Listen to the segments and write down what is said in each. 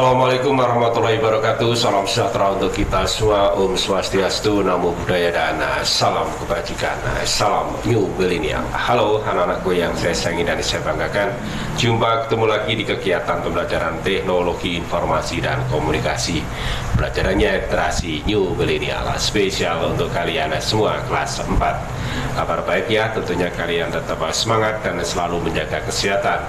Assalamualaikum warahmatullahi wabarakatuh. Salam sejahtera untuk kita semua. Om Swastiastu, Namo Buddhaya, dan salam kebajikan. Salam New Millennial. Halo anak-anakku yang saya sayangi dan saya banggakan. Jumpa ketemu lagi di kegiatan pembelajaran teknologi informasi dan komunikasi. Pelajarannya literasi New Millennial, spesial untuk kalian semua kelas 4. Kabar baik ya, tentunya kalian tetap semangat dan selalu menjaga kesehatan.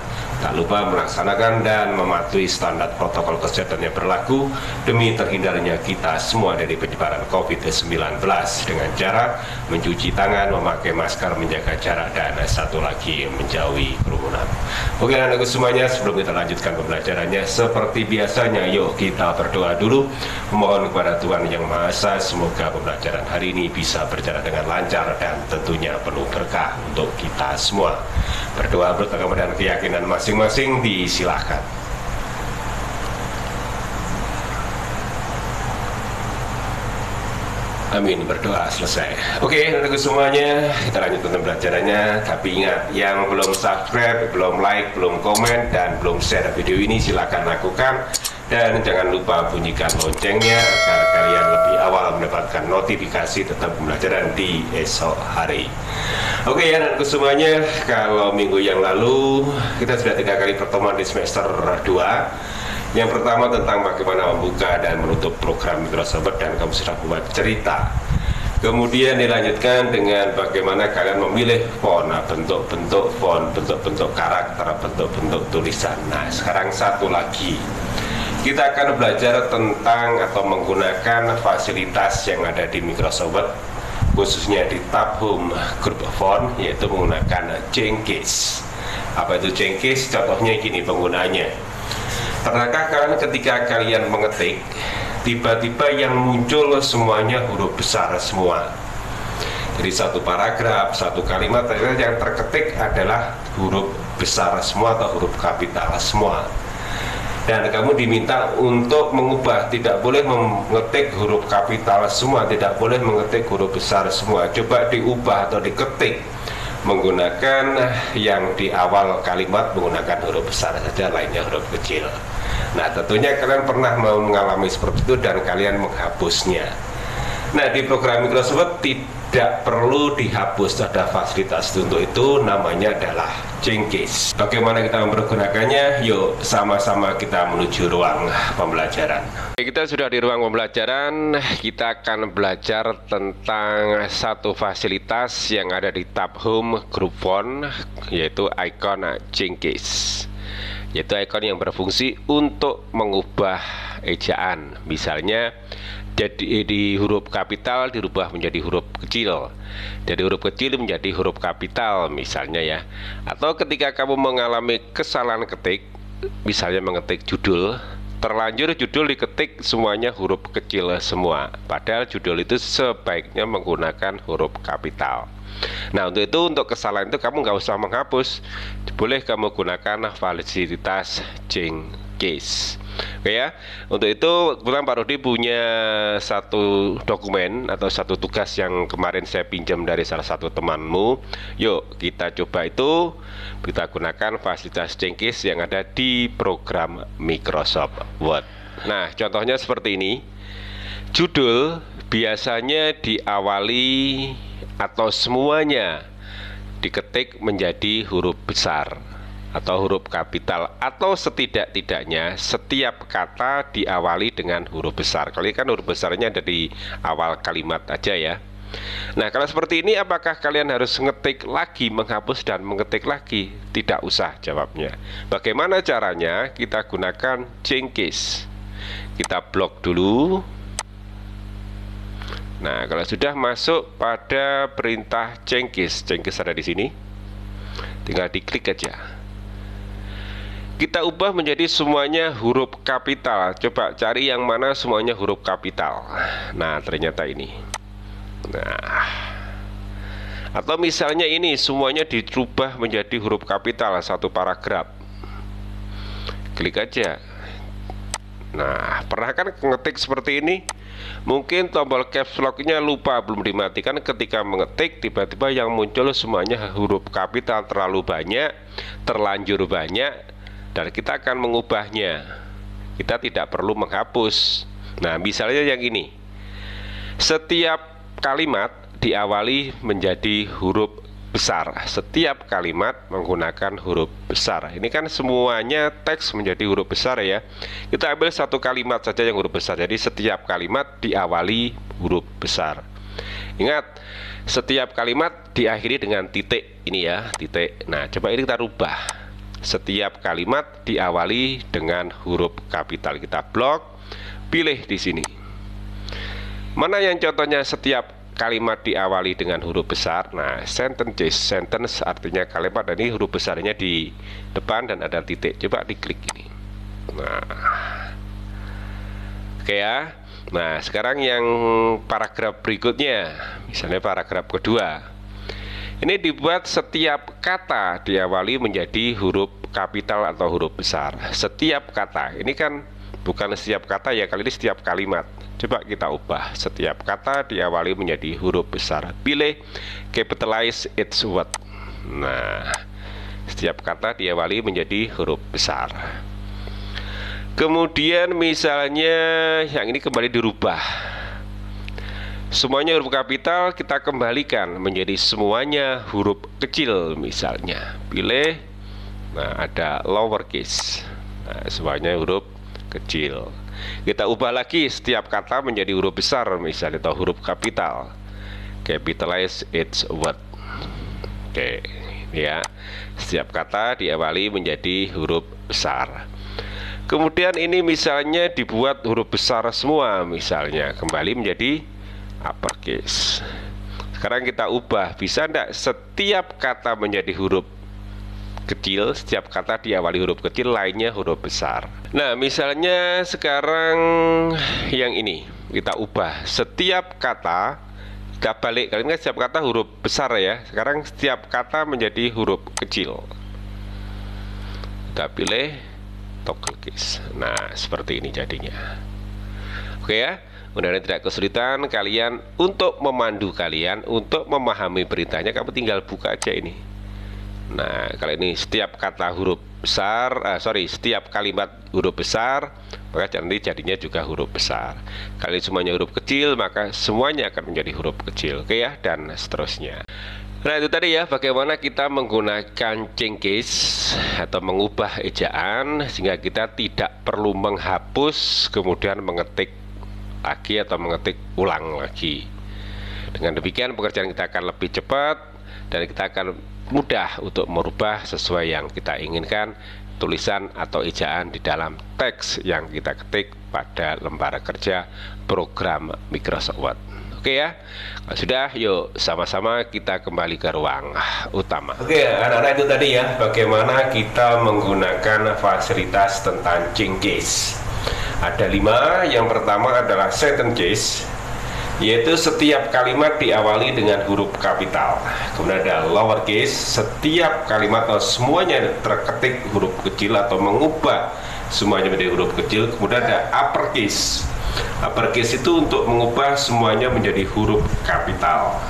Tak lupa melaksanakan dan mematuhi standar protokol kesehatan yang berlaku demi terhindarnya kita semua dari penyebaran COVID-19 dengan cara mencuci tangan, memakai masker, menjaga jarak, dan satu lagi menjauhi kerumunan. Oke anak-anakku semuanya, sebelum kita lanjutkan pembelajarannya, seperti biasanya yuk kita berdoa dulu. Mohon kepada Tuhan Yang Maha Esa, semoga pembelajaran hari ini bisa berjalan dengan lancar dan tentunya penuh berkah untuk kita semua. Berdoa beragama dan keyakinan masing-masing disilahkan. Amin, berdoa selesai. Oke, anak-anak semuanya, kita lanjutkan pembelajarannya. Tapi ingat, yang belum subscribe, belum like, belum komen, dan belum share video ini, silakan lakukan. Dan jangan lupa bunyikan loncengnya agar kalian lebih awal mendapatkan notifikasi tentang pembelajaran di esok hari. Oke ya anak-anakku semuanya, kalau minggu yang lalu kita sudah 3 kali pertemuan di semester 2. Yang pertama tentang bagaimana membuka dan menutup program Microsoft Word dan kamu sudah buat cerita. Kemudian dilanjutkan dengan bagaimana kalian memilih font, bentuk-bentuk font, bentuk-bentuk karakter, bentuk-bentuk tulisan. Nah sekarang satu lagi, kita akan belajar tentang atau menggunakan fasilitas yang ada di Microsoft Word, khususnya di tab Home Group Font, yaitu menggunakan Jenkins. Apa itu Jenkins? Contohnya gini penggunaannya. Pernahkah kalian ketika kalian mengetik, tiba-tiba yang muncul semuanya huruf besar semua? Jadi satu paragraf, satu kalimat yang terketik adalah huruf besar semua atau huruf kapital semua. Dan kamu diminta untuk mengubah, tidak boleh mengetik huruf kapital semua, tidak boleh mengetik huruf besar semua. Coba diubah atau diketik menggunakan yang di awal kalimat menggunakan huruf besar saja, lainnya huruf kecil. Nah tentunya kalian pernah mengalami seperti itu dan kalian menghapusnya. Nah di program Microsoft Word tidak perlu dihapus, ada fasilitas untuk itu, namanya adalah Jenkins. Bagaimana kita mempergunakannya? Yuk sama-sama kita menuju ruang pembelajaran. Kita sudah di ruang pembelajaran, kita akan belajar tentang satu fasilitas yang ada di tab Home Group Font, yaitu ikon Jenkins, yaitu ikon yang berfungsi untuk mengubah ejaan. Misalnya jadi di huruf kapital dirubah menjadi huruf kecil, dari huruf kecil menjadi huruf kapital misalnya ya. Atau ketika kamu mengalami kesalahan ketik, misalnya mengetik judul, terlanjur judul diketik semuanya huruf kecil semua, padahal judul itu sebaiknya menggunakan huruf kapital. Nah untuk itu, untuk kesalahan itu kamu nggak usah menghapus, boleh kamu gunakan fasilitas Jenkins. Oke ya, untuk itu kebetulan Pak Rudi punya satu dokumen atau satu tugas yang kemarin saya pinjam dari salah satu temanmu. Yuk kita coba itu, kita gunakan fasilitas Jenkins yang ada di program Microsoft Word. Nah contohnya seperti ini. Judul biasanya diawali atau semuanya diketik menjadi huruf besar atau huruf kapital, atau setidak-tidaknya setiap kata diawali dengan huruf besar. Kali kan huruf besarnya ada di awal kalimat aja ya. Nah kalau seperti ini, apakah kalian harus ngetik lagi, menghapus dan mengetik lagi? Tidak usah jawabnya. Bagaimana caranya? Kita gunakan Jenkins. Kita blok dulu. Nah kalau sudah masuk pada perintah Jenkins, Jenkins ada di sini, tinggal diklik aja. Kita ubah menjadi semuanya huruf kapital. Coba cari yang mana semuanya huruf kapital. Nah ternyata ini. Nah, atau misalnya ini semuanya dirubah menjadi huruf kapital satu paragraf. Klik aja. Nah pernah kan ngetik seperti ini? Mungkin tombol caps lock-nya lupa, belum dimatikan. Ketika mengetik tiba-tiba yang muncul semuanya huruf kapital, terlalu banyak, terlanjur banyak, dan kita akan mengubahnya. Kita tidak perlu menghapus. Nah, misalnya yang ini. Setiap kalimat diawali menjadi huruf besar. Setiap kalimat menggunakan huruf besar. Ini kan semuanya teks menjadi huruf besar ya. Kita ambil satu kalimat saja yang huruf besar. Jadi setiap kalimat diawali huruf besar. Ingat, setiap kalimat diakhiri dengan titik ini ya, titik. Nah, coba ini kita rubah. Setiap kalimat diawali dengan huruf kapital. Kita blok, pilih di sini. Mana yang contohnya setiap kalimat diawali dengan huruf besar? Nah, sentence artinya kalimat, dan ini huruf besarnya di depan dan ada titik. Coba diklik ini. Nah, oke ya. Nah, sekarang yang paragraf berikutnya, misalnya paragraf kedua. Ini dibuat setiap kata diawali menjadi huruf kapital atau huruf besar. Setiap kata, ini kan bukan setiap kata ya, kali ini setiap kalimat. Coba kita ubah, setiap kata diawali menjadi huruf besar. Pilih capitalize each word. Nah, setiap kata diawali menjadi huruf besar. Kemudian misalnya yang ini kembali dirubah. Semuanya huruf kapital kita kembalikan menjadi semuanya huruf kecil misalnya. Pilih, nah ada lowercase. Nah, semuanya huruf kecil. Kita ubah lagi setiap kata menjadi huruf besar misalnya, atau huruf kapital. Capitalize each word. Oke, ya. Setiap kata diawali menjadi huruf besar. Kemudian ini misalnya dibuat huruf besar semua misalnya, kembali menjadi uppercase. Sekarang kita ubah, bisa enggak setiap kata menjadi huruf kecil, setiap kata diawali huruf kecil, lainnya huruf besar. Nah, misalnya sekarang yang ini kita ubah, setiap kata kita balik, kali ini setiap kata huruf besar ya. Sekarang setiap kata menjadi huruf kecil. Kita pilih toggle case. Nah, seperti ini jadinya. Oke ya. Mudah-mudahan tidak kesulitan kalian untuk memandu kalian untuk memahami perintahnya. Kamu tinggal buka aja ini. Nah, kalau ini setiap kata huruf besar, setiap kalimat huruf besar, maka nanti jadinya juga huruf besar. Kalau semuanya huruf kecil, maka semuanya akan menjadi huruf kecil. Oke ya, dan seterusnya. Nah, itu tadi ya, bagaimana kita menggunakan change case atau mengubah ejaan sehingga kita tidak perlu menghapus kemudian mengetik lagi atau mengetik ulang lagi. Dengan demikian pekerjaan kita akan lebih cepat dan kita akan mudah untuk merubah sesuai yang kita inginkan tulisan atau ejaan di dalam teks yang kita ketik pada lembar kerja program Microsoft Word. Oke ya, kalau sudah, yuk sama-sama kita kembali ke ruang utama. Oke, anak-anak, itu tadi ya bagaimana kita menggunakan fasilitas tentang change case. Ada 5. Yang pertama adalah sentence case, yaitu setiap kalimat diawali dengan huruf kapital. Kemudian ada lowercase, setiap kalimat atau semuanya terketik huruf kecil atau mengubah semuanya menjadi huruf kecil. Kemudian ada uppercase. Uppercase itu untuk mengubah semuanya menjadi huruf kapital.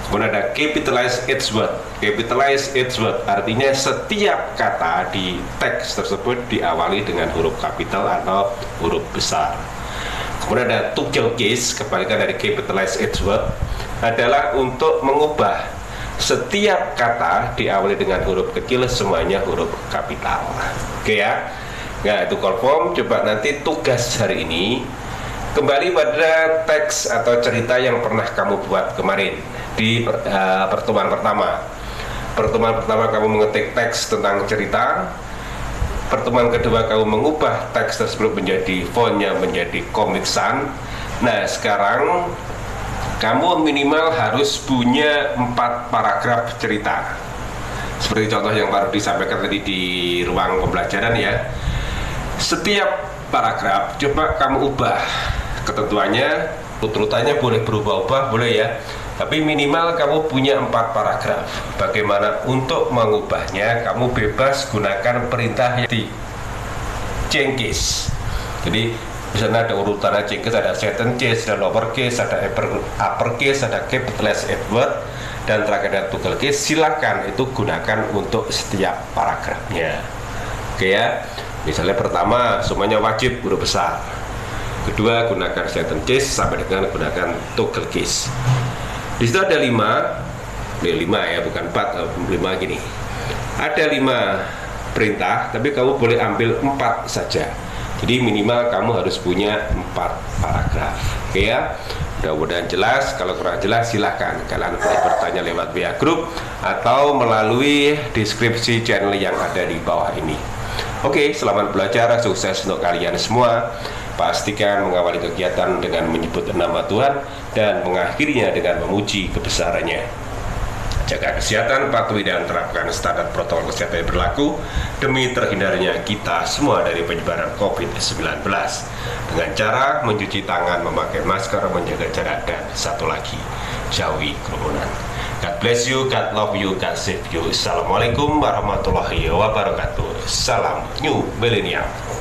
Kemudian ada capitalize each word. Capitalize each word artinya setiap kata di teks tersebut diawali dengan huruf kapital atau huruf besar. Kemudian ada toggle case, kebalikan dari capitalize each word, adalah untuk mengubah setiap kata diawali dengan huruf kecil, semuanya huruf kapital. Oke ya. Nah, itu confirm. Coba nanti tugas hari ini kembali pada teks atau cerita yang pernah kamu buat kemarin di pertemuan pertama. Pertemuan pertama kamu mengetik teks tentang cerita. Pertemuan kedua kamu mengubah teks tersebut menjadi fontnya menjadi Comic Sans. Nah, sekarang kamu minimal harus punya 4 paragraf cerita. Seperti contoh yang baru disampaikan tadi di ruang pembelajaran ya. Setiap paragraf coba kamu ubah ketentuannya, urutannya boleh berubah-ubah, boleh ya. Tapi minimal kamu punya 4 paragraf. Bagaimana untuk mengubahnya? Kamu bebas gunakan perintah di change case. Jadi misalnya ada urutan change case, ada sentence case, ada lowercase, ada uppercase, ada capitalize each word, dan terakhir ada toggle case. Silakan itu gunakan untuk setiap paragrafnya. Oke ya. Misalnya pertama, semuanya wajib huruf besar. Kedua, gunakan sentence case sampai dengan gunakan toggle case. Di situ ada 5 ya, bukan 4, 5 gini. Ada 5 perintah, tapi kamu boleh ambil 4 saja. Jadi minimal kamu harus punya 4 paragraf. Oke ya? Mudah-mudahan jelas. Kalau kurang jelas silahkan kalian boleh bertanya lewat WA Group atau melalui deskripsi channel yang ada di bawah ini. Oke, selamat belajar, sukses untuk kalian semua. Pastikan mengawali kegiatan dengan menyebut nama Tuhan dan mengakhirinya dengan memuji kebesarannya. Jaga kesehatan, patuhi dan terapkan standar protokol kesehatan yang berlaku demi terhindarnya kita semua dari penyebaran COVID-19 dengan cara mencuci tangan, memakai masker, menjaga jarak, dan satu lagi, jauhi kerumunan. God bless you, God love you, God save you. Assalamualaikum warahmatullahi wabarakatuh. Salam New Millennial.